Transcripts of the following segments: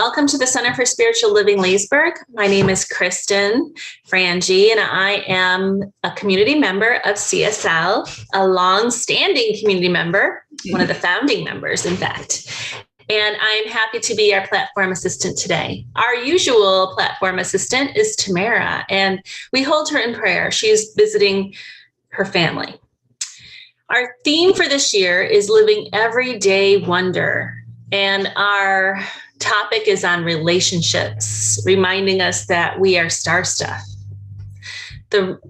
Welcome to the Center for Spiritual Living Leesburg. My name is Kristen Frangie, and I am a community member of CSL, a long-standing community member, one of the founding members, in fact. And I'm happy to be our platform assistant today. Our usual platform assistant is Tamara, and we hold her in prayer. She's visiting her family. Our theme for this year is Living Everyday Wonder, and our topic is on relationships, reminding us that we are star stuff. The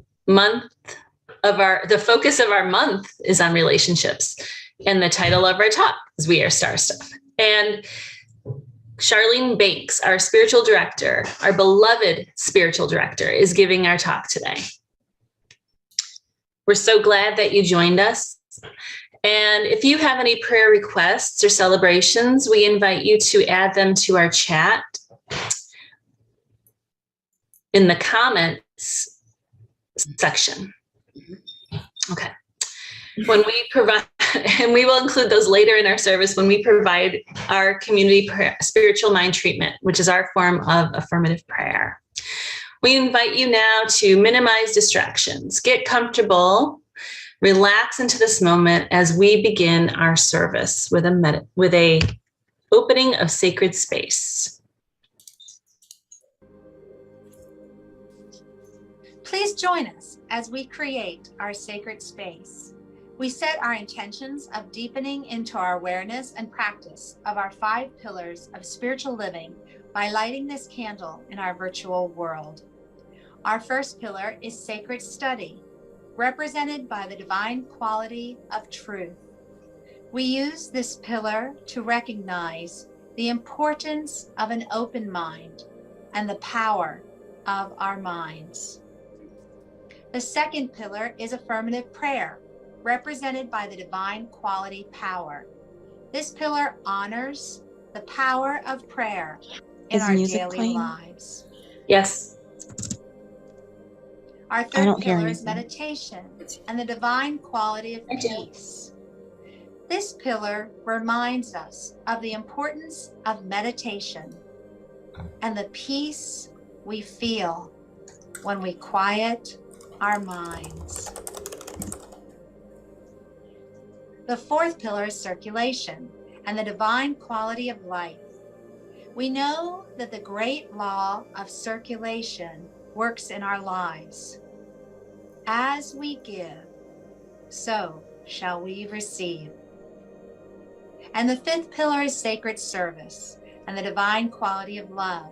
focus of our month is on relationships, and the title of our talk is We Are Star Stuff. And Charlene Banks, our spiritual director, our beloved spiritual director, is giving our talk today. We're so glad that you joined us. And if you have any prayer requests or celebrations, we invite you to add them to our chat in the comments section. Okay. When we provide, and we will include those later in our service when we provide our community prayer, spiritual mind treatment, which is our form of affirmative prayer. We invite you now to minimize distractions, get comfortable, relax into this moment as we begin our service with a opening of sacred space. Please join us as we create our sacred space. We set our intentions of deepening into our awareness and practice of our 5 pillars of spiritual living by lighting this candle in our virtual world. Our first pillar is sacred study, represented by the divine quality of truth. We use this pillar to recognize the importance of an open mind and the power of our minds. The second pillar is affirmative prayer, represented by the divine quality power. This pillar honors the power of prayer in our daily lives. Yes. Our third pillar is meditation and the divine quality of peace. This pillar reminds us of the importance of meditation and the peace we feel when we quiet our minds. The fourth pillar is circulation and the divine quality of life. We know that the great law of circulation works in our lives. As we give, so shall we receive. And the fifth pillar is sacred service and the divine quality of love.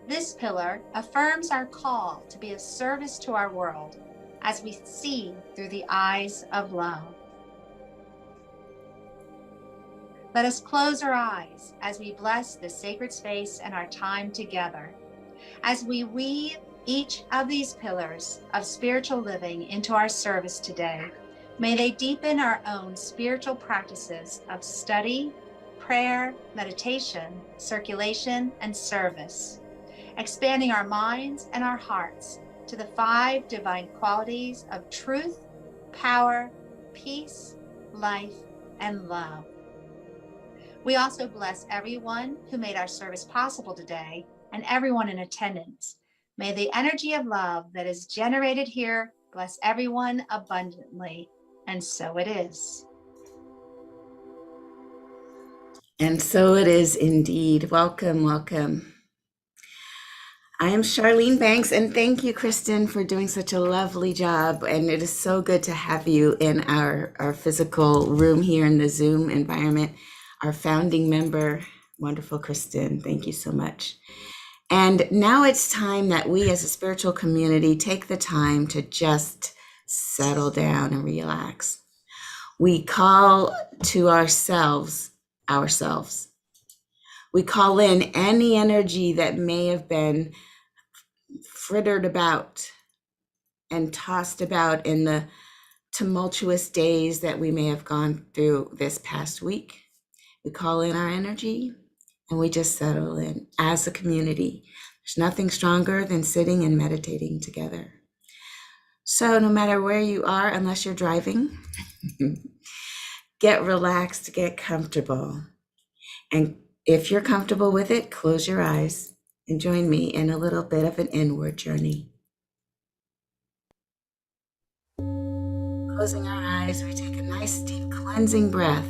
This pillar affirms our call to be of service to our world as we see through the eyes of love. Let us close our eyes as we bless this sacred space and our time together. As we weave each of these pillars of spiritual living into our service today, may they deepen our own spiritual practices of study, prayer, meditation, circulation, and service, expanding our minds and our hearts to the 5 divine qualities of truth, power, peace, life, and love. We also bless everyone who made our service possible today and everyone in attendance. May the energy of love that is generated here bless everyone abundantly. And so it is. And so it is indeed. Welcome, welcome. I am Charlene Banks, and thank you, Kristen, for doing such a lovely job. And it is so good to have you in our physical room here in the Zoom environment. Our founding member, wonderful Kristen, thank you so much. And now it's time that we as a spiritual community take the time to just settle down and relax. We call to ourselves. We call in any energy that may have been frittered about and tossed about in the tumultuous days that we may have gone through this past week. We call in our energy and we just settle in as a community. There's nothing stronger than sitting and meditating together. So no matter where you are, unless you're driving, get relaxed, get comfortable, and If you're comfortable with it, close your eyes and join me in a little bit of an inward journey. Closing our eyes, we take a nice deep cleansing breath.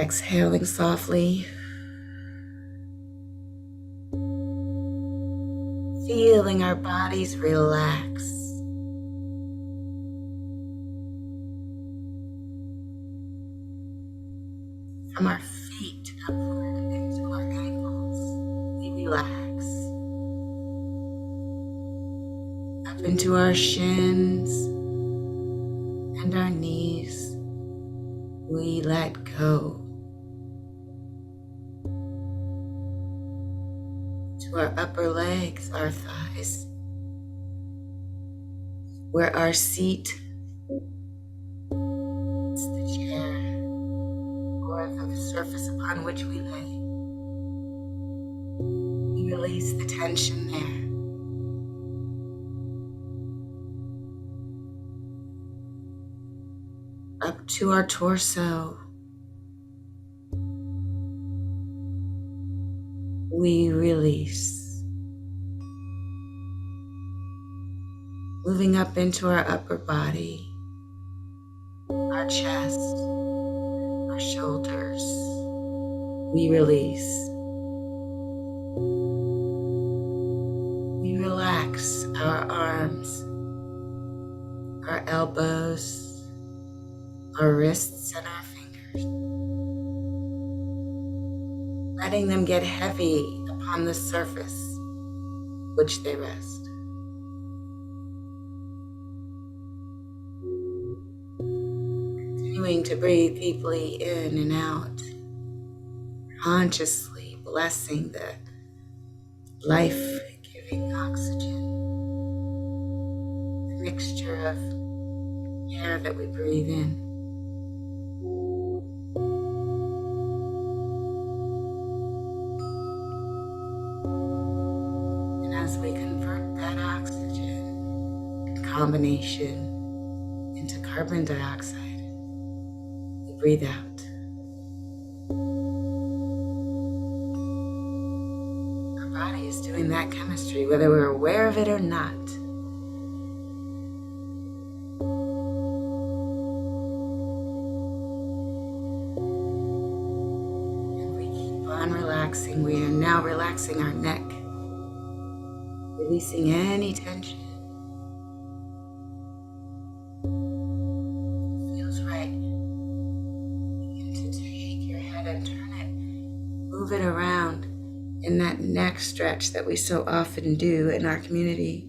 Exhaling softly. Feeling our bodies relax. From our feet upward into our ankles, we relax. Up into our shins and our knees, we let go. To our upper legs, our thighs, where our seat is the chair or the surface upon which we lay. We release the tension there. Up to our torso, we release. Moving up into our upper body, our chest, our shoulders, we release. We relax our arms, our elbows, our wrists and our fingers, letting them get heavy upon the surface which they rest. Continuing to breathe deeply in and out, consciously blessing the life-giving oxygen, the mixture of air that we breathe in. And as we convert that oxygen in combination into carbon dioxide, we breathe out. Our body is doing that chemistry, whether we're aware of it or not. And we keep on relaxing. We are now relaxing our neck, releasing any tension. Feels right. Begin to take your head and turn it, move it around in that neck stretch that we so often do in our community.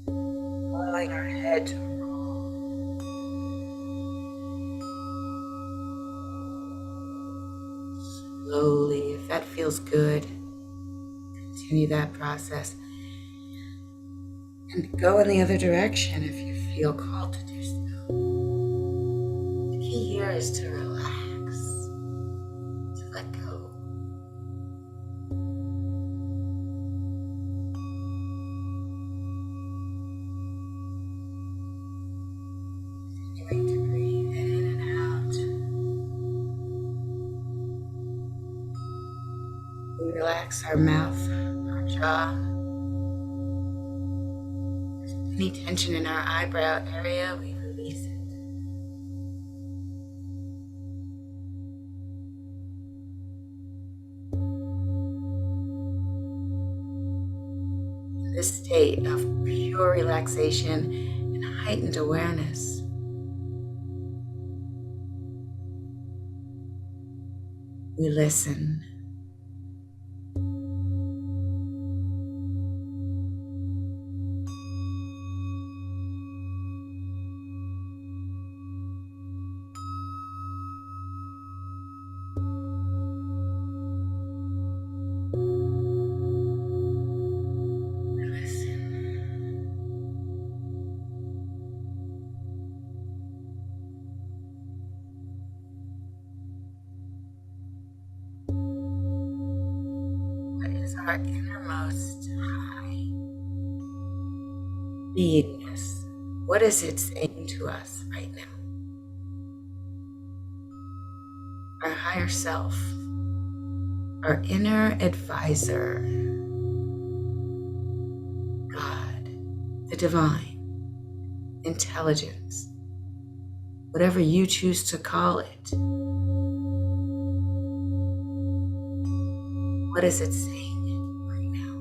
Allowing our head to roll. Slowly, if that feels good, continue that process. And go in the other direction if you feel called to do so. The key here is to relax, to let go. Continuing to breathe in and out. We relax our mouth, our jaw. Any tension in our eyebrow area, we release it. In this state of pure relaxation and heightened awareness, we listen. What is our innermost high beingness? What is it saying to us right now? our higher self, our inner advisor, God, the divine, intelligence, whatever you choose to call it. What is it saying right now?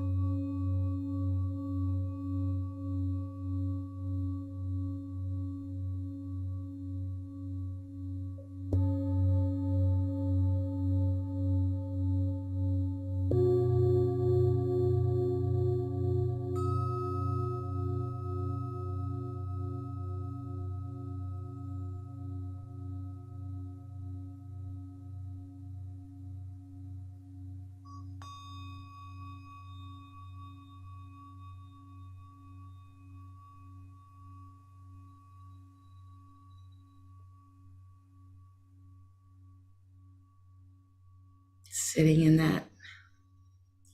Sitting in that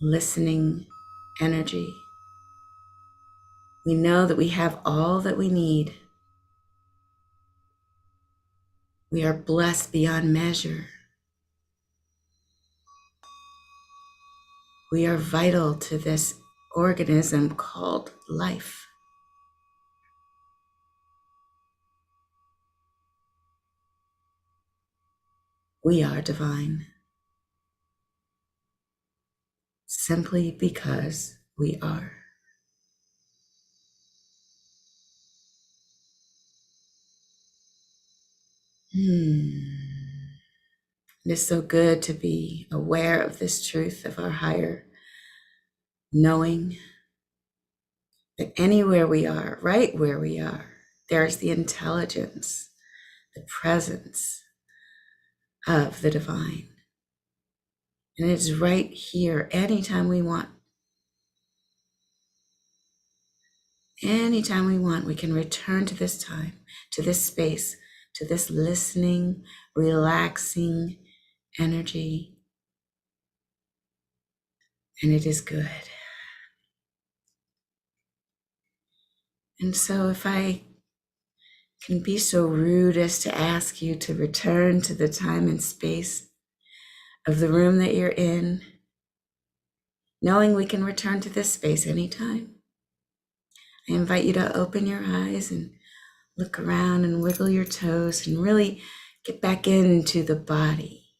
listening energy, we know that we have all that we need. We are blessed beyond measure. We are vital to this organism called life. We are divine simply because we are. It is so good to be aware of this truth of our higher knowing that anywhere we are, right where we are, there's the intelligence, the presence of the divine. And it's right here anytime we want. Anytime we want, we can return to this time, to this space, to this listening, relaxing energy. And it is good. And so if I can be so rude as to ask you to return to the time and space of the room that you're in, knowing we can return to this space anytime, I invite you to open your eyes and look around and wiggle your toes and really get back into the body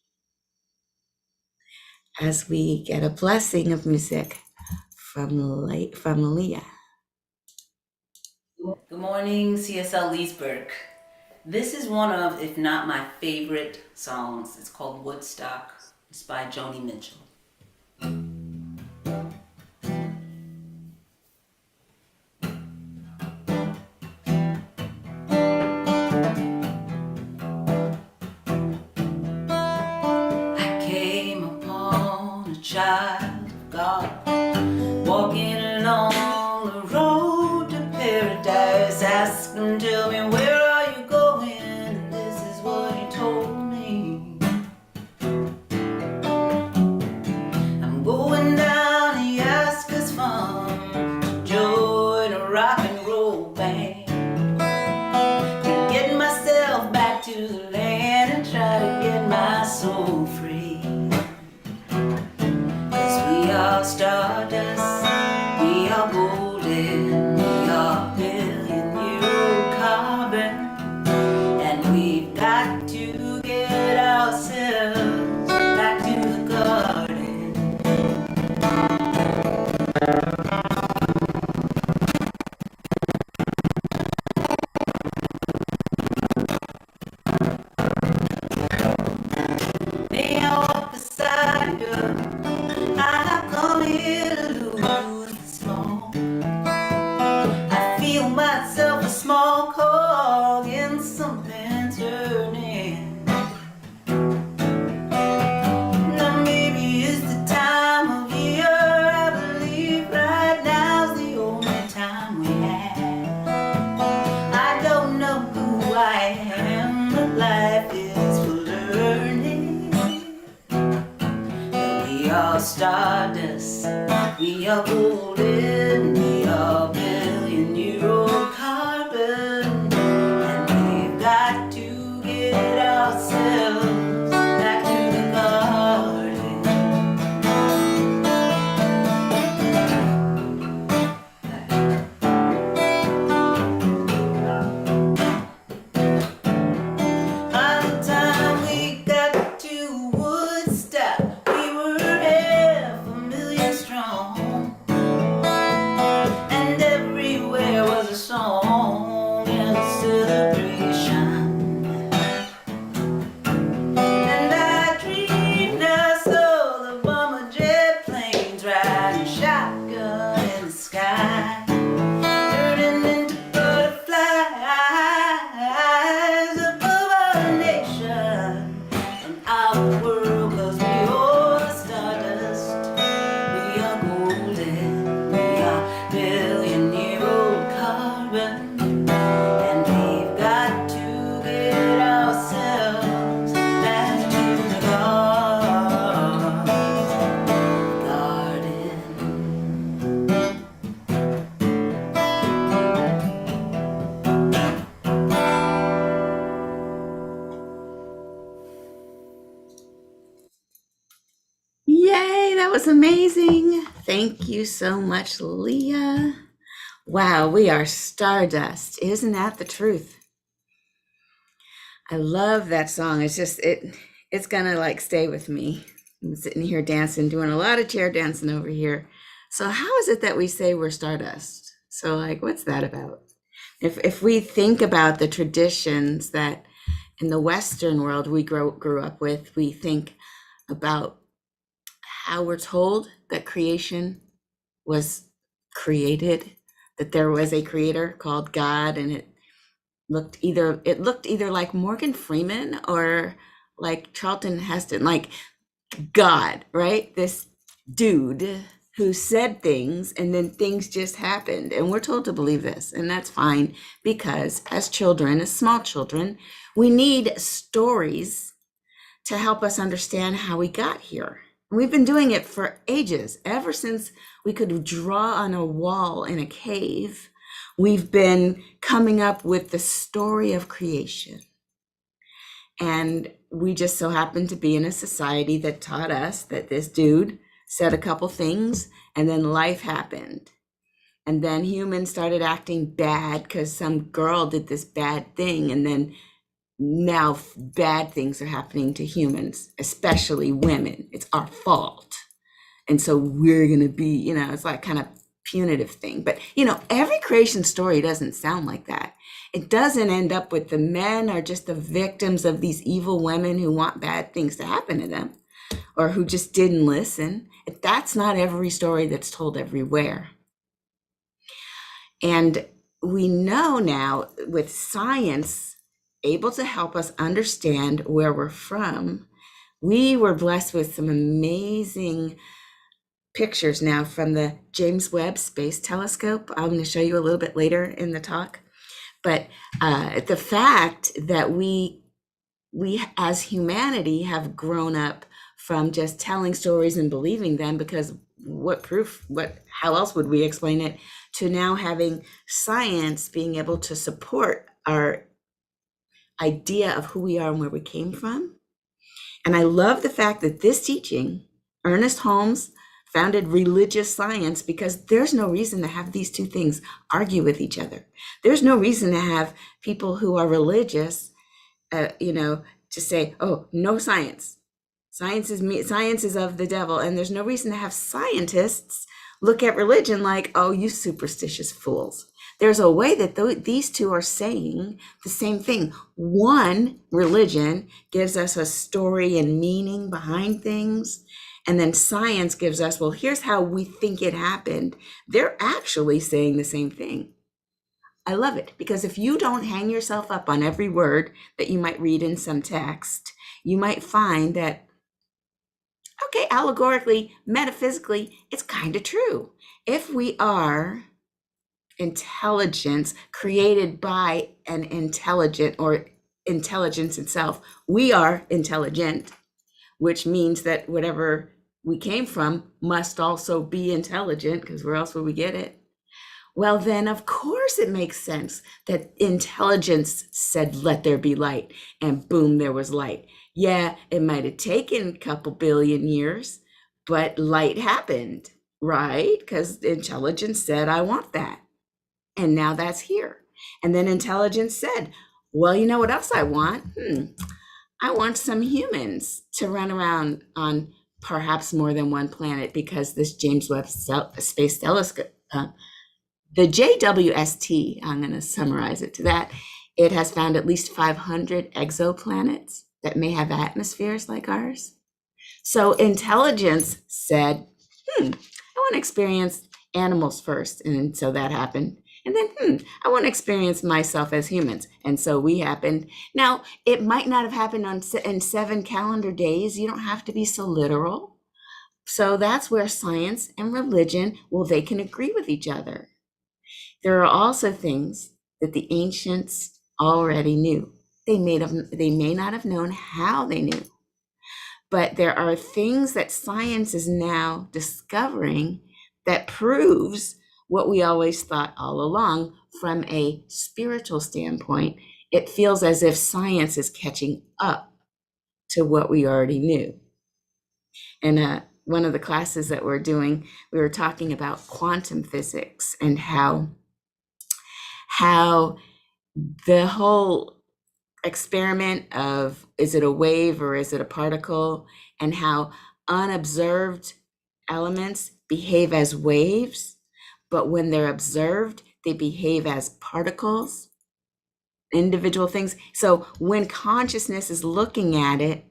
as we get a blessing of music from Leah. Good morning, CSL Leesburg. This is one of, if not my favorite songs. It's called Woodstock. It's by Joni Mitchell. I came upon a child of God walking along the road to paradise. Asked him, tell me, where are you going? And this is what he told me. I'm going down to Yaska's farm to join a rock and roll band, to get myself back to the land and try to get my soul free. 'Cause we are stardust, we are golden, we are billion-year-old carbon, and we've got to get ourselves back to the garden. May I walk beside you? I've come here to lose the small. I feel myself a small cog in something turning. Now maybe it's the time of year. I believe right now's the only time we have. I don't know who I am, but life is for learning. We are stardust, we are golden, we are billion-year-old carbon, and we've got to get ourselves back that was amazing. Thank you so much, Leah. Wow, we are stardust. Isn't that the truth? I love that song. It's gonna like stay with me. I'm sitting here dancing, doing a lot of chair dancing over here. So how is it that we say we're stardust? So like, what's that about? If we think about the traditions that in the Western world we grew up with, we think about how we're told that creation was created, that there was a creator called God, and it looked either like Morgan Freeman or like Charlton Heston, like God, right? This dude who said things and then things just happened. And we're told to believe this, and that's fine because as children, as small children, we need stories to help us understand how we got here. We've been doing it for ages, ever since we could draw on a wall in a cave. We've been coming up with the story of creation. And we just so happen to be in a society that taught us that this dude said a couple things and then life happened. And then humans started acting bad because some girl did this bad thing. And then now bad things are happening to humans, especially women. It's our fault. And so we're going to be, it's like kind of punitive thing. But, every creation story doesn't sound like that. It doesn't end up with the men are just the victims of these evil women who want bad things to happen to them or who just didn't listen. That's not every story that's told everywhere. And we know now with science able to help us understand where we're from, we were blessed with some amazing pictures now from the James Webb Space Telescope. I'm going to show you a little bit later in the talk. But the fact that we as humanity have grown up from just telling stories and believing them, because how else would we explain it, to now having science being able to support our idea of who we are and where we came from. And I love the fact that this teaching, Ernest Holmes founded religious science because there's no reason to have these two things argue with each other. There's no reason to have people who are religious, to say, oh, no science. Science is of the devil. And there's no reason to have scientists look at religion like, oh, you superstitious fools. There's a way that these two are saying the same thing. One, religion gives us a story and meaning behind things. And then science gives us, well, here's how we think it happened. They're actually saying the same thing. I love it because if you don't hang yourself up on every word that you might read in some text, you might find that, okay, allegorically, metaphysically, it's kind of true. If we are intelligence created by an intelligent or intelligence itself, we are intelligent, which means that whatever we came from must also be intelligent, because where else would we get it? Well, then, of course, it makes sense that intelligence said, let there be light, and boom, there was light. Yeah, it might have taken a couple billion years, but light happened, right? Because intelligence said, I want that. And now that's here. And then intelligence said, well, you know what else I want? I want some humans to run around on perhaps more than one planet, because this James Webb Space Telescope, the JWST, I'm going to summarize it to that, it has found at least 500 exoplanets that may have atmospheres like ours. So intelligence said, I want to experience animals first. And so that happened. And then, I want to experience myself as humans. And so we happened. Now, it might not have happened in 7 calendar days. You don't have to be so literal. So that's where science and religion, well, they can agree with each other. There are also things that the ancients already knew. They may not have known how they knew. But there are things that science is now discovering that proves what we always thought all along. From a spiritual standpoint, it feels as if science is catching up to what we already knew. And one of the classes that we're doing, we were talking about quantum physics and how the whole experiment of, is it a wave or is it a particle, and how unobserved elements behave as waves, but when they're observed, they behave as particles, individual things. So when consciousness is looking at it,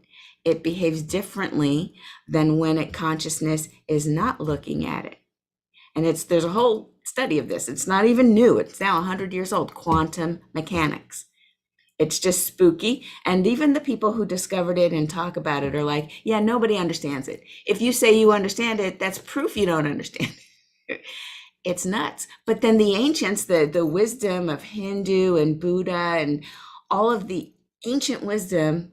it behaves differently than when consciousness is not looking at it. And there's a whole study of this. It's not even new. It's now 100 years old, quantum mechanics. It's just spooky. And even the people who discovered it and talk about it are like, yeah, nobody understands it. If you say you understand it, that's proof you don't understand it. It's nuts. But then the ancients, the wisdom of Hindu and Buddha and all of the ancient wisdom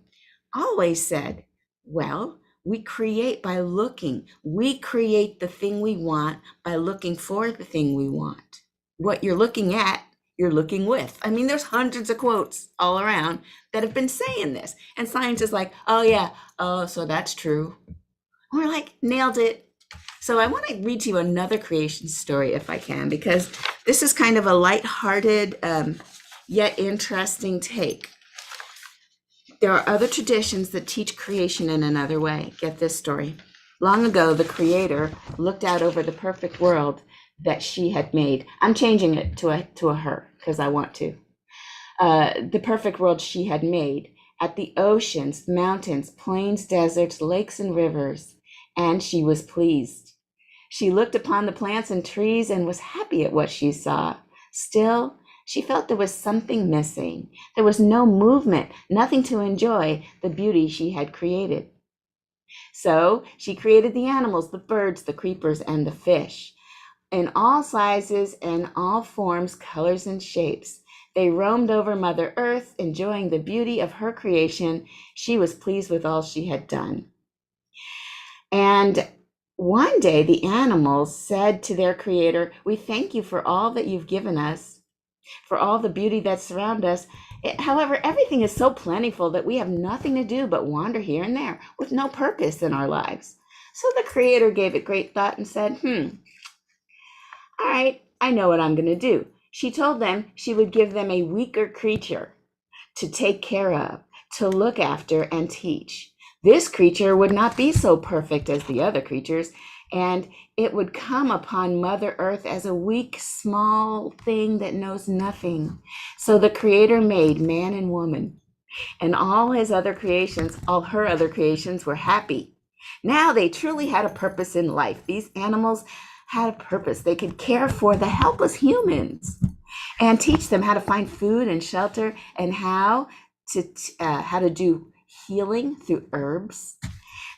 always said, well, we create by looking. We create the thing we want by looking for the thing we want. What you're looking at, you're looking with. I mean, there's hundreds of quotes all around that have been saying this. And science is like, oh yeah, oh, so that's true. And we're like, nailed it. So I want to read to you another creation story if I can, because this is kind of a lighthearted yet interesting take. There are other traditions that teach creation in another way. Get this story. Long ago, the Creator looked out over the perfect world that she had made. I'm changing it to a her because I want to. The perfect world she had made, at the oceans, mountains, plains, deserts, lakes, and rivers, and she was pleased. She looked upon the plants and trees and was happy at what she saw. Still, she felt there was something missing. There was no movement, nothing to enjoy the beauty she had created. So she created the animals, the birds, the creepers, and the fish. In all sizes and all forms, colors, and shapes. They roamed over Mother Earth, enjoying the beauty of her creation. She was pleased with all she had done. And one day the animals said to their Creator, we thank you for all that you've given us, for all the beauty that surrounds us. However, everything is so plentiful that we have nothing to do but wander here and there with no purpose in our lives. So the Creator gave it great thought and said, all right, I know what I'm going to do. She told them she would give them a weaker creature to take care of, to look after and teach. This creature would not be so perfect as the other creatures, and it would come upon Mother Earth as a weak, small thing that knows nothing. So the Creator made man and woman, and all her other creations were happy. Now they truly had a purpose in life. These animals had a purpose. They could care for the helpless humans and teach them how to find food and shelter and how to do healing through herbs.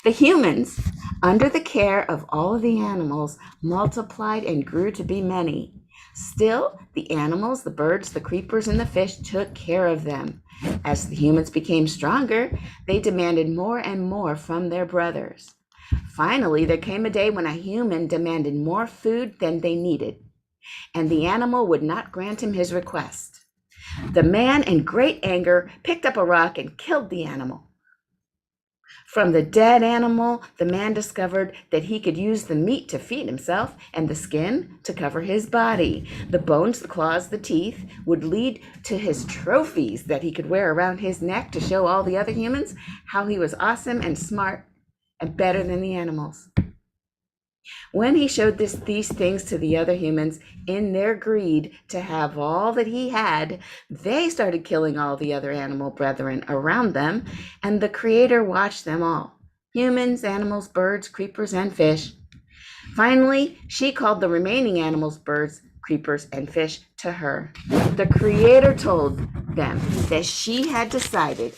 The humans, under the care of all of the animals, multiplied and grew to be many. Still, the animals, the birds, the creepers, and the fish took care of them. As the humans became stronger, they demanded more and more from their brothers. Finally, there came a day when a human demanded more food than they needed, and the animal would not grant him his request. The man, in great anger, picked up a rock and killed the animal. From the dead animal, the man discovered that he could use the meat to feed himself and the skin to cover his body. The bones, the claws, the teeth would lead to his trophies that he could wear around his neck to show all the other humans how he was awesome and smart and better than the animals. When he showed these things to the other humans, in their greed to have all that he had, they started killing all the other animal brethren around them, and the Creator watched them all. Humans, animals, birds, creepers, and fish. Finally, she called the remaining animals, birds, creepers, and fish to her. The Creator told them that she had decided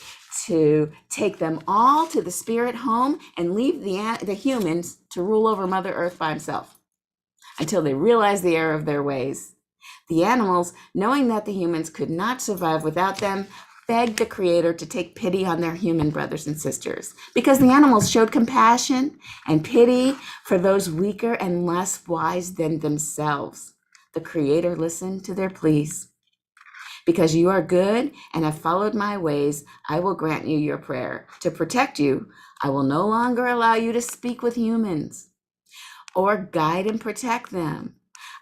to take them all to the spirit home and leave the humans to rule over Mother Earth by himself until they realized the error of their ways. The animals, knowing that the humans could not survive without them, begged the Creator to take pity on their human brothers and sisters, because the animals showed compassion and pity for those weaker and less wise than themselves. The Creator listened to their pleas. Because you are good and have followed my ways, I will grant you your prayer. To protect you, I will no longer allow you to speak with humans or guide and protect them.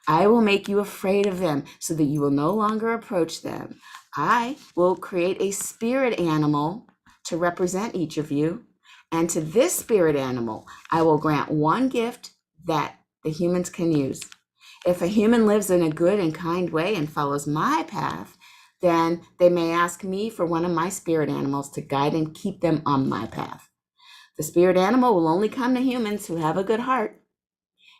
I will make you afraid of them so that you will no longer approach them. I will create a spirit animal to represent each of you. And to this spirit animal, I will grant one gift that the humans can use. If a human lives in a good and kind way and follows my path, then they may ask me for one of my spirit animals to guide and keep them on my path. The spirit animal will only come to humans who have a good heart.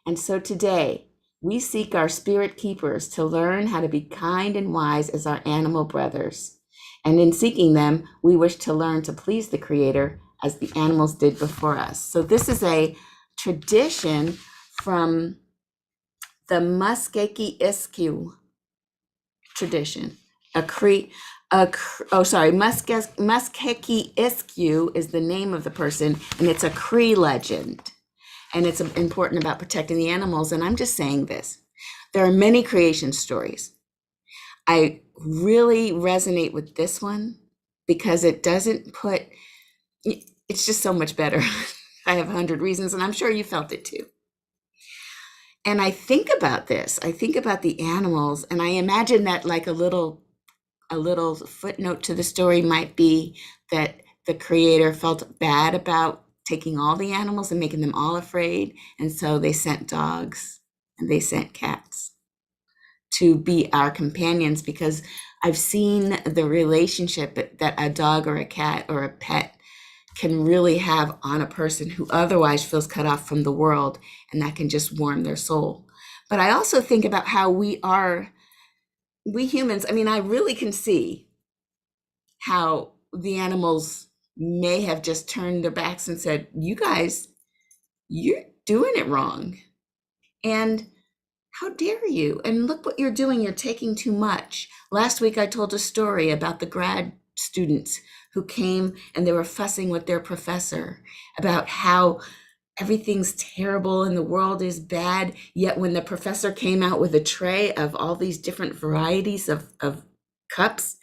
And so today, we seek our spirit keepers to learn how to be kind and wise as our animal brothers. And in seeking them, we wish to learn to please the Creator as the animals did before us. So this is a tradition from the Muskegee Iskew tradition. Muskegee Iskew is the name of the person, and it's a Cree legend. And it's important about protecting the animals. And I'm just saying this. There are many creation stories. I really resonate with this one because it doesn't put, it's just so much better. I have 100 reasons, and I'm sure you felt it too. And I think about this. I think about the animals, and I imagine that like a little footnote to the story might be that the Creator felt bad about taking all the animals and making them all afraid. And so they sent dogs and they sent cats to be our companions, because I've seen the relationship that a dog or a cat or a pet can really have on a person who otherwise feels cut off from the world, and that can just warm their soul. But I also think about how we humans, I mean, I really can see how the animals may have just turned their backs and said, you guys, you're doing it wrong. And how dare you? And look what you're doing. You're taking too much. Last week, I told a story about the grad students who came and they were fussing with their professor about how everything's terrible and the world is bad. Yet when the professor came out with a tray of all these different varieties of cups,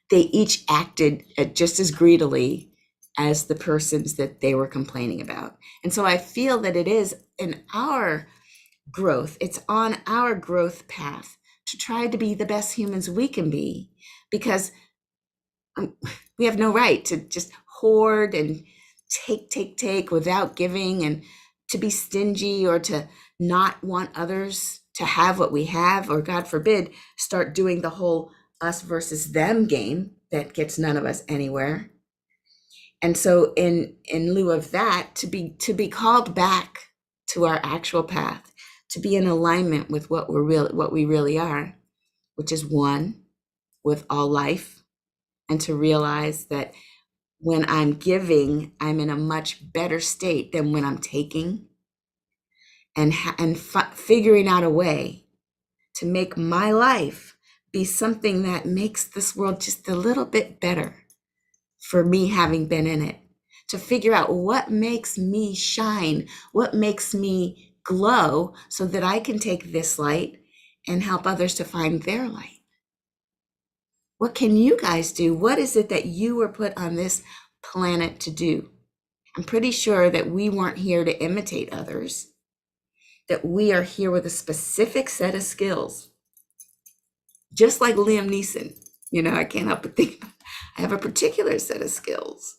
they each acted just as greedily as the persons that they were complaining about. And so I feel that it is in our growth, it's on our growth path to try to be the best humans we can be, because we have no right to just hoard and take without giving, and to be stingy or to not want others to have what we have, or God forbid, start doing the whole us versus them game that gets none of us anywhere. And so in lieu of that, to be called back to our actual path, to be in alignment with what we really are, which is one with all life, and to realize that when I'm giving, I'm in a much better state than when I'm taking, and figuring out a way to make my life be something that makes this world just a little bit better for me having been in it, to figure out what makes me shine, what makes me glow, so that I can take this light and help others to find their light. What can you guys do? What is it that you were put on this planet to do? I'm pretty sure that we weren't here to imitate others, that we are here with a specific set of skills. Just like Liam Neeson, I can't help but think I have a particular set of skills.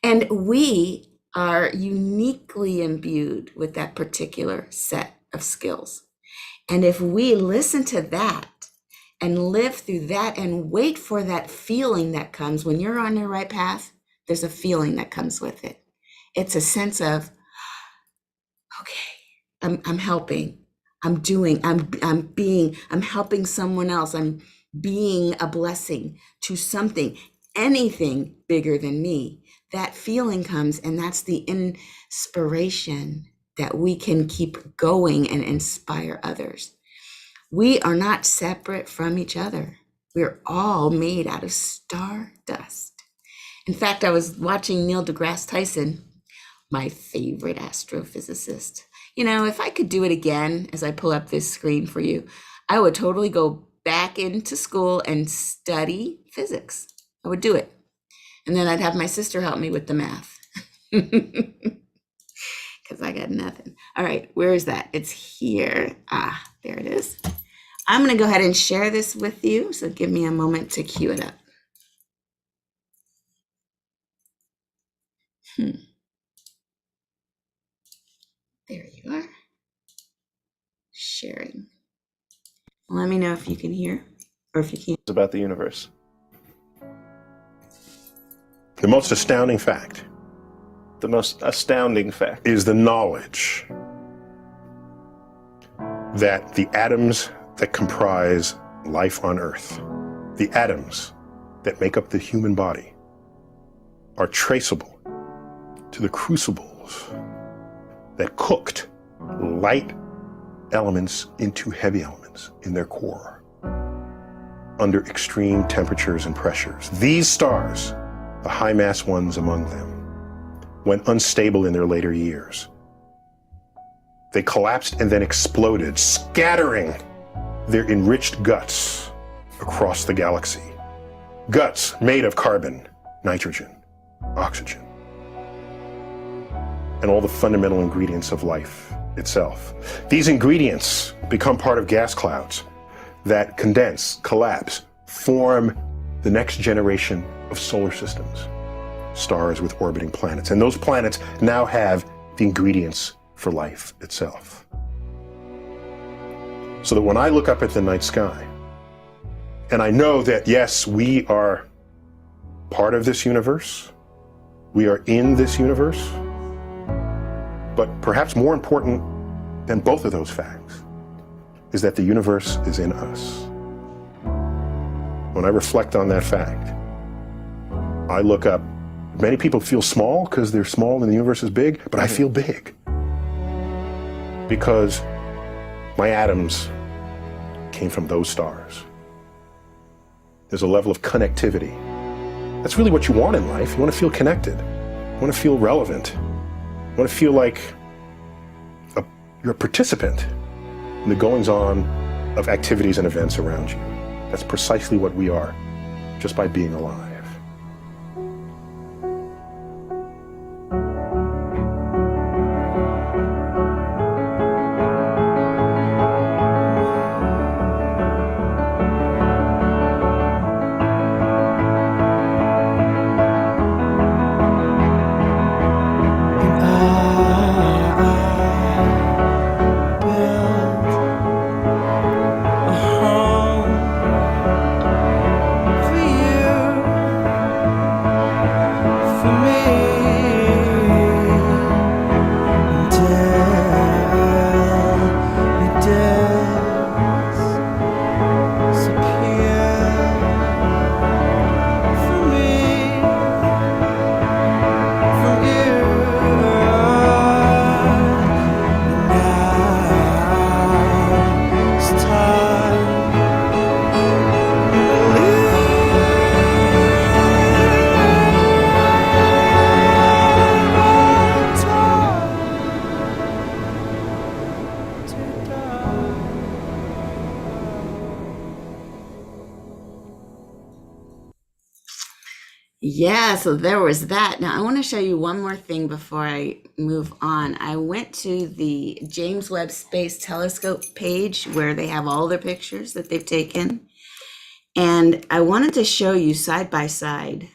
And we are uniquely imbued with that particular set of skills. And if we listen to that and live through that and wait for that feeling that comes when you're on your right path, there's a feeling that comes with it. It's a sense of, okay, I'm helping. I'm helping someone else. I'm being a blessing to something, anything bigger than me. That feeling comes, and that's the inspiration that we can keep going and inspire others. We are not separate from each other. We're all made out of stardust. In fact, I was watching Neil deGrasse Tyson, my favorite astrophysicist. If I could do it again, as I pull up this screen for you, I would totally go back into school and study physics. I would do it. And then I'd have my sister help me with the math. Because I got nothing. All right, where is that? It's here. Ah, there it is. I'm going to go ahead and share this with you. So give me a moment to cue it up. There you are. Sharing. Let me know if you can hear or if you can't. About the universe. The most astounding fact is the knowledge that the atoms that comprise life on Earth, the atoms that make up the human body, are traceable to the crucibles that cooked light elements into heavy elements in their core under extreme temperatures and pressures. These stars, the high mass ones among them, when unstable in their later years, they collapsed and then exploded, scattering their enriched guts across the galaxy. Guts made of carbon, nitrogen, oxygen, and all the fundamental ingredients of life itself. These ingredients become part of gas clouds that condense, collapse, form the next generation of solar systems, stars with orbiting planets. And those planets now have the ingredients for life itself. So that when I look up at the night sky, and I know that, yes, we are part of this universe, we are in this universe, but perhaps more important than both of those facts is that the universe is in us. When I reflect on that fact, I look up. Many people feel small because they're small and the universe is big, but I feel big because my atoms came from those stars. There's a level of connectivity. That's really what you want in life. You want to feel connected. You want to feel relevant. You want to feel like you're a participant in the goings-on of activities and events around you. That's precisely what we are, just by being alive. Yeah, so there was that. Now I want to show you one more thing before I move on. I went to the James Webb Space Telescope page where they have all their pictures that they've taken. And I wanted to show you side by side.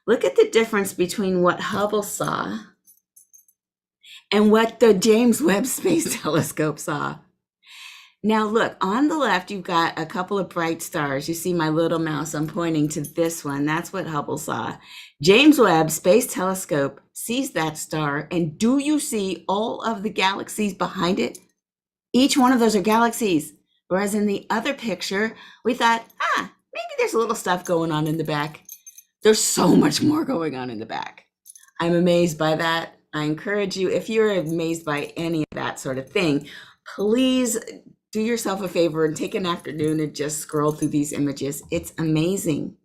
Look at the difference between what Hubble saw and what the James Webb Space Telescope saw. Now look, on the left, you've got a couple of bright stars. You see my little mouse, I'm pointing to this one. That's what Hubble saw. James Webb Space Telescope sees that star, and do you see all of the galaxies behind it? Each one of those are galaxies. Whereas in the other picture, we thought, maybe there's a little stuff going on in the back. There's so much more going on in the back. I'm amazed by that. I encourage you, if you're amazed by any of that sort of thing, please do yourself a favor and take an afternoon and just scroll through these images. It's amazing.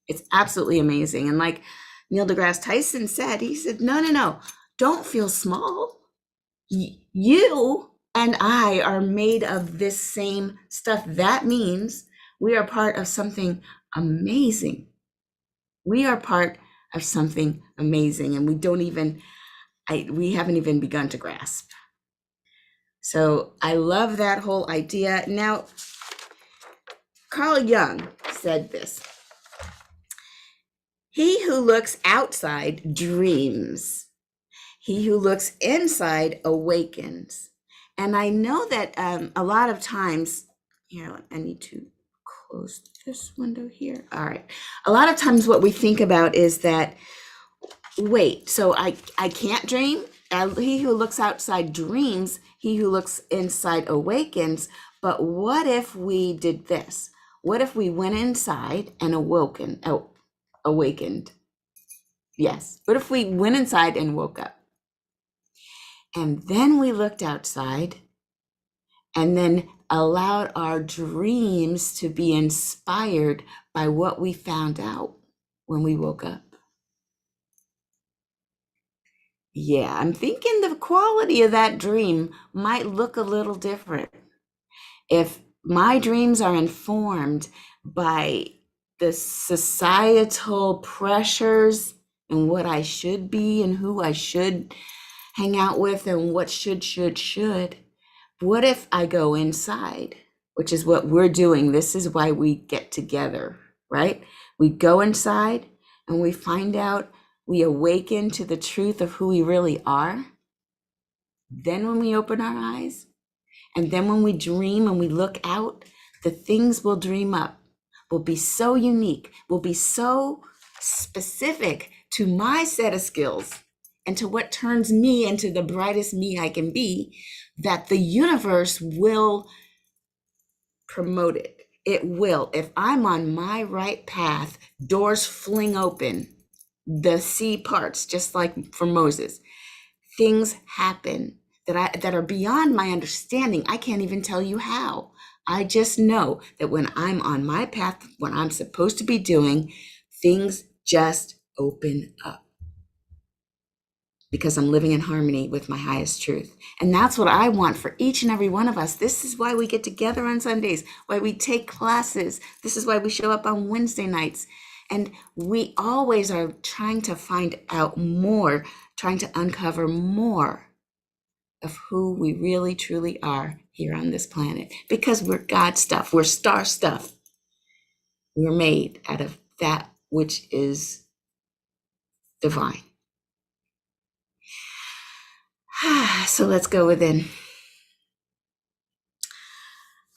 It's absolutely amazing. And like Neil deGrasse Tyson said, he said, no, don't feel small. You and I are made of this same stuff. That means We are part of something amazing. We are part of something amazing, and we haven't even begun to grasp. So I love that whole idea. Now, Carl Jung said this: he who looks outside dreams. He who looks inside awakens. And I know that a lot of times, here, I need to close this window here. All right. A lot of times what we think about is that, wait, so I can't dream? He who looks outside dreams, he who looks inside awakens. But what if we did this? What if we went inside and awakened? Yes. What if we went inside and woke up? And then we looked outside and then allowed our dreams to be inspired by what we found out when we woke up. Yeah, I'm thinking the quality of that dream might look a little different. If my dreams are informed by the societal pressures and what I should be and who I should hang out with and what should. What if I go inside, which is what we're doing? This is why we get together, right? We go inside and we find out, we awaken to the truth of who we really are. Then when we open our eyes, and then when we dream and we look out, the things we'll dream up will be so unique, will be so specific to my set of skills and to what turns me into the brightest me I can be, that the universe will promote it. It will. If I'm on my right path, doors fling open, the sea parts, just like for Moses. Things happen that are beyond my understanding. I can't even tell you how. I just know that when I'm on my path, what I'm supposed to be doing, things just open up, because I'm living in harmony with my highest truth. And that's what I want for each and every one of us. This is why we get together on Sundays, why we take classes. This is why we show up on Wednesday nights. And we always are trying to find out more, trying to uncover more of who we really truly are here on this planet. Because we're God stuff, we're star stuff. We're made out of that which is divine. So let's go within.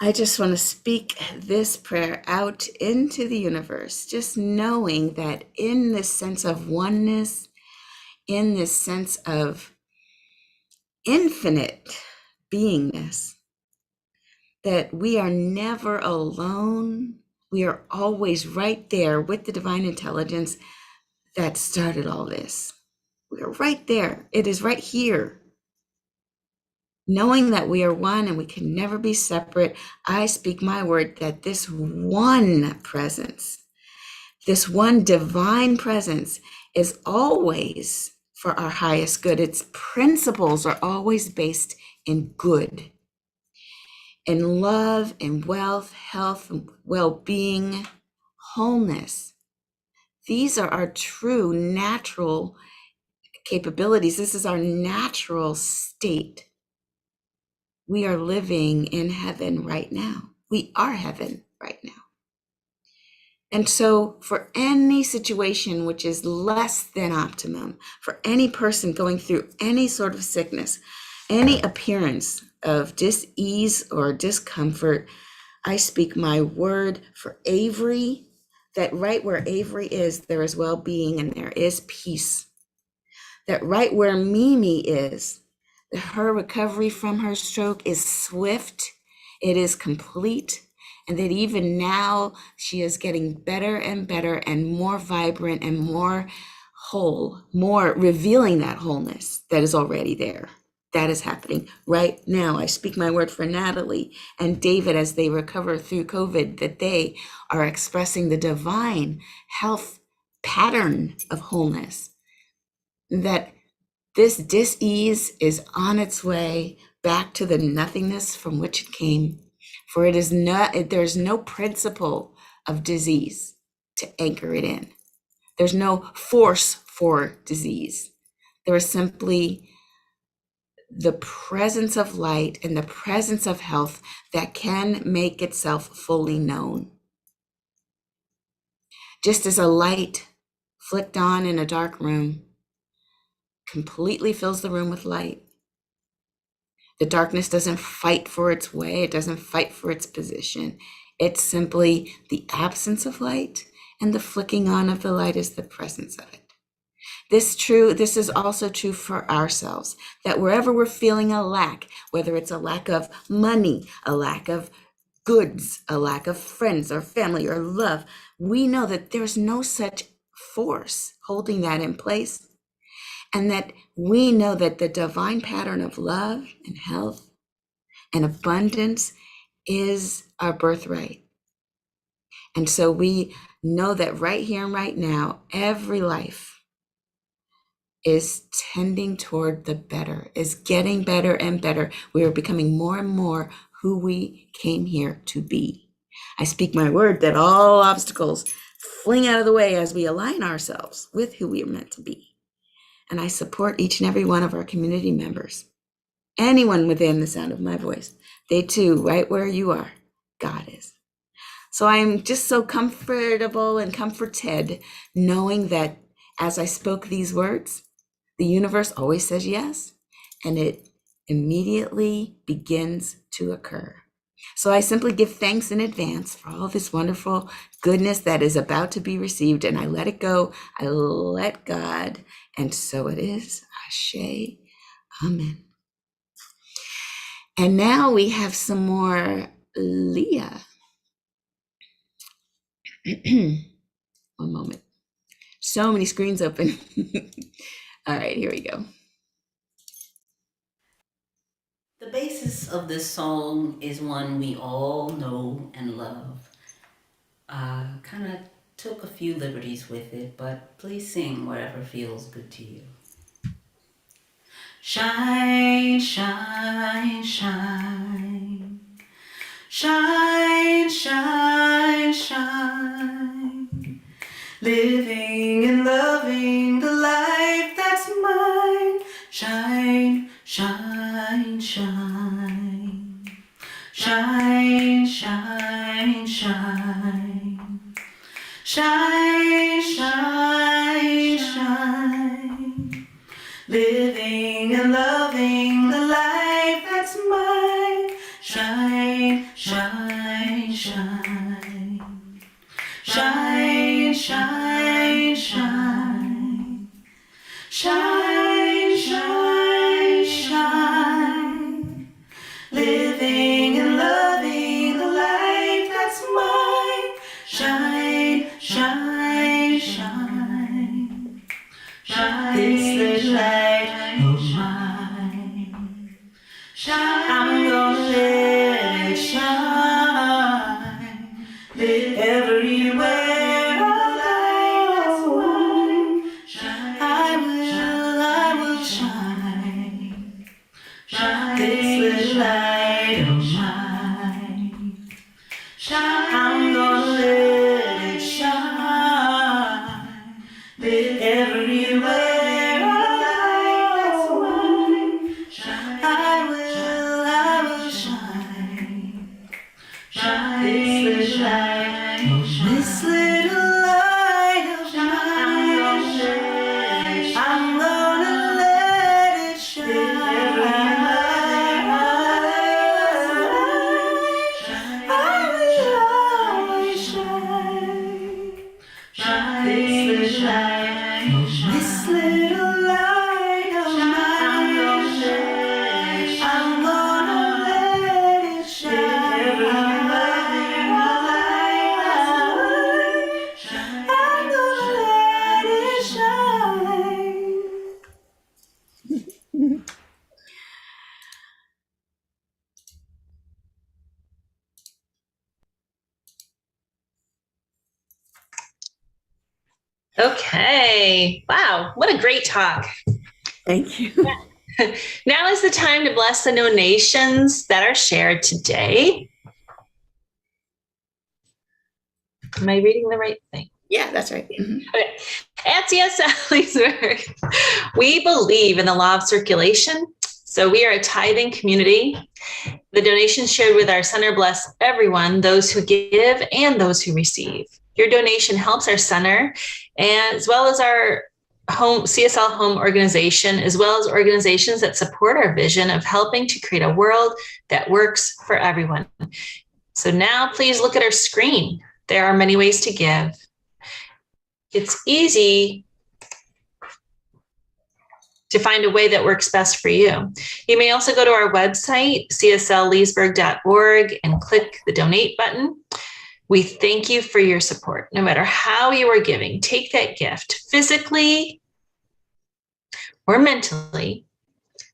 I just want to speak this prayer out into the universe, just knowing that in this sense of oneness, in this sense of infinite beingness, that we are never alone. We are always right there with the divine intelligence that started all this. We are right there. It is right here. Knowing that we are one and we can never be separate, I speak my word that this one presence, this one divine presence, is always for our highest good. Its principles are always based in good, in love, in wealth, health, well-being, wholeness. These are our true natural capabilities. This is our natural state. We are living in heaven right now. We are heaven right now. And so for any situation which is less than optimum, for any person going through any sort of sickness, any appearance of dis-ease or discomfort, I speak my word for Avery, that right where Avery is, there is well-being and there is peace. That right where Mimi is, her recovery from her stroke is swift, it is complete, and that even now she is getting better and better and more vibrant and more whole, more revealing that wholeness that is already there. That is happening right now. I speak my word for Natalie and David as they recover through COVID, that they are expressing the divine health pattern of wholeness, that this dis-ease is on its way back to the nothingness from which it came, For it is not, there's no principle of disease to anchor it in. There's no force for disease. There is simply the presence of light and the presence of health that can make itself fully known. Just as a light flicked on in a dark room completely fills the room with light, the darkness doesn't fight for its way, it doesn't fight for its position. It's simply the absence of light, and the flicking on of the light is the presence of it. This is also true for ourselves, that wherever we're feeling a lack, whether it's a lack of money, a lack of goods, a lack of friends or family or love, we know that there's no such force holding that in place. And that we know that the divine pattern of love and health and abundance is our birthright. And so we know that right here and right now, every life is tending toward the better, is getting better and better. We are becoming more and more who we came here to be. I speak my word that all obstacles fling out of the way as we align ourselves with who we are meant to be. And I support each and every one of our community members, anyone within the sound of my voice. They too, right where you are, God is. So I'm just so comfortable and comforted knowing that as I spoke these words, the universe always says yes, and it immediately begins to occur. So I simply give thanks in advance for all this wonderful goodness that is about to be received, and I let it go. I let God, and so it is. Ashe, amen. And now we have some more Leah. One moment. So many screens open. All right, here we go. The basis of this song is one we all know and love. Kind of took a few liberties with it, but please sing whatever feels good to you. Shine, shine, shine. Shine, shine, shine. Living and loving the life that's mine. Shine, shine, shine. Shine, shine, shine. Shine, shine, shine. Living and loving the life that's mine. Shine, shine, shine. Shine, shine, shine. Shine, shine, shine. Living and loving the life that's mine. Shine, shine, shine. Shine, this light of mine. Shine, I'm gonna let it shine. Live everywhere a light that's mine. Shine, I will shine. Shine, this light of mine. Shine, I'm gonna let it shine. Live everywhere a light that's mine. Shine, I will shine. Shine, this light of mine. This little light of mine. I'm gonna let it shine. I will always shine. Shine, this light of mine. This little light of mine. I'm gonna let it shine. I'm gonna let it shine. Okay. Wow. What a great talk. Thank you. Now is the time to bless the donations that are shared today. Am I reading the right thing? Yeah, that's right. Mhm. Okay. At CSL Leesburg, we believe in the law of circulation. So we are a tithing community. The donations shared with our center bless everyone, those who give and those who receive. Your donation helps our center, and as well as our CSL home organization, as well as organizations that support our vision of helping to create a world that works for everyone. So now please look at our screen. There are many ways to give. It's easy to find a way that works best for you. You may also go to our website, cslleesburg.org, and click the donate button. We thank you for your support. No matter how you are giving, take that gift physically or mentally,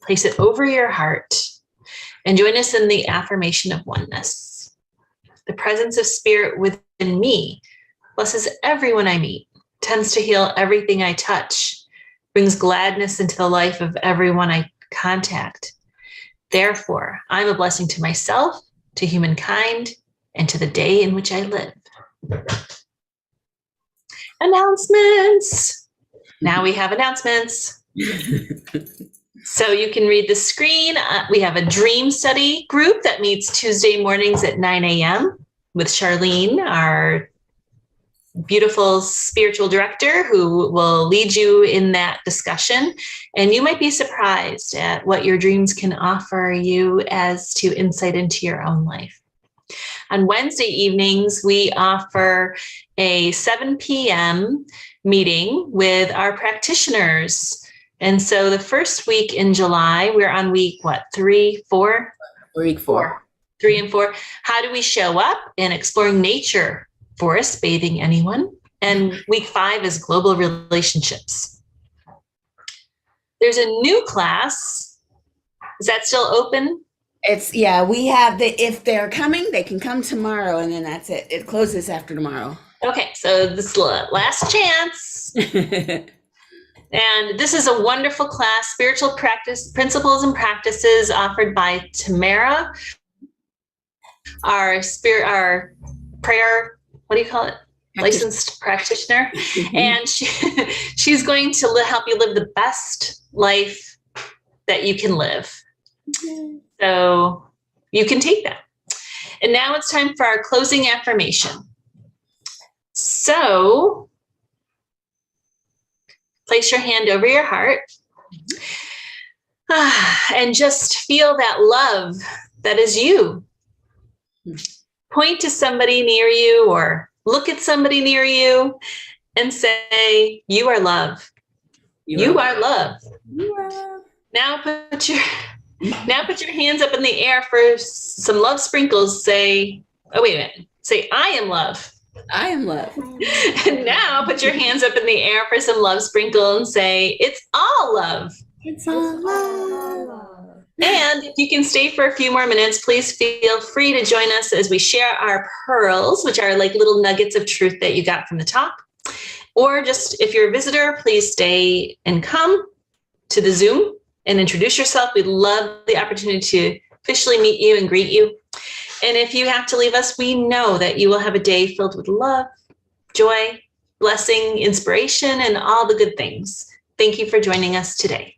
place it over your heart, and join us in the affirmation of oneness. The presence of spirit within me blesses everyone I meet, tends to heal everything I touch, brings gladness into the life of everyone I contact. Therefore, I'm a blessing to myself, to humankind, and to the day in which I live. Announcements. Now we have announcements. So you can read the screen. We have a dream study group that meets Tuesday mornings at 9 a.m. with Charlene, our beautiful spiritual director, who will lead you in that discussion. And you might be surprised at what your dreams can offer you as to insight into your own life. On Wednesday evenings, we offer a 7 p.m. meeting with our practitioners. And so the first week in July, we're on week, 3, 4? Week 4. 3 and 4. How do we show up in exploring nature, forest, bathing anyone? And week 5 is global relationships. There's a new class. Is that still open? We have if they're coming, they can come tomorrow, and then that's it. It closes after tomorrow. Okay, so this is the last chance. And this is a wonderful class, spiritual practice, principles and practices offered by Tamara, our prayer, what do you call it? Licensed practitioner. And she's going to help you live the best life that you can live. So you can take that. And now it's time for our closing affirmation. So place your hand over your heart and just feel that love that is you. Point to somebody near you or look at somebody near you and say, you are love. You are love. You are love. Now put your hands up in the air for some love sprinkles. Say, oh, wait a minute. Say, I am love. I am love. And now put your hands up in the air for some love sprinkle and say, it's all love. It's all love. And if you can stay for a few more minutes, please feel free to join us as we share our pearls, which are like little nuggets of truth that you got from the top. Or just if you're a visitor, please stay and come to the Zoom and introduce yourself. We'd love the opportunity to officially meet you and greet you. And if you have to leave us, we know that you will have a day filled with love, joy, blessing, inspiration, and all the good things. Thank you for joining us today.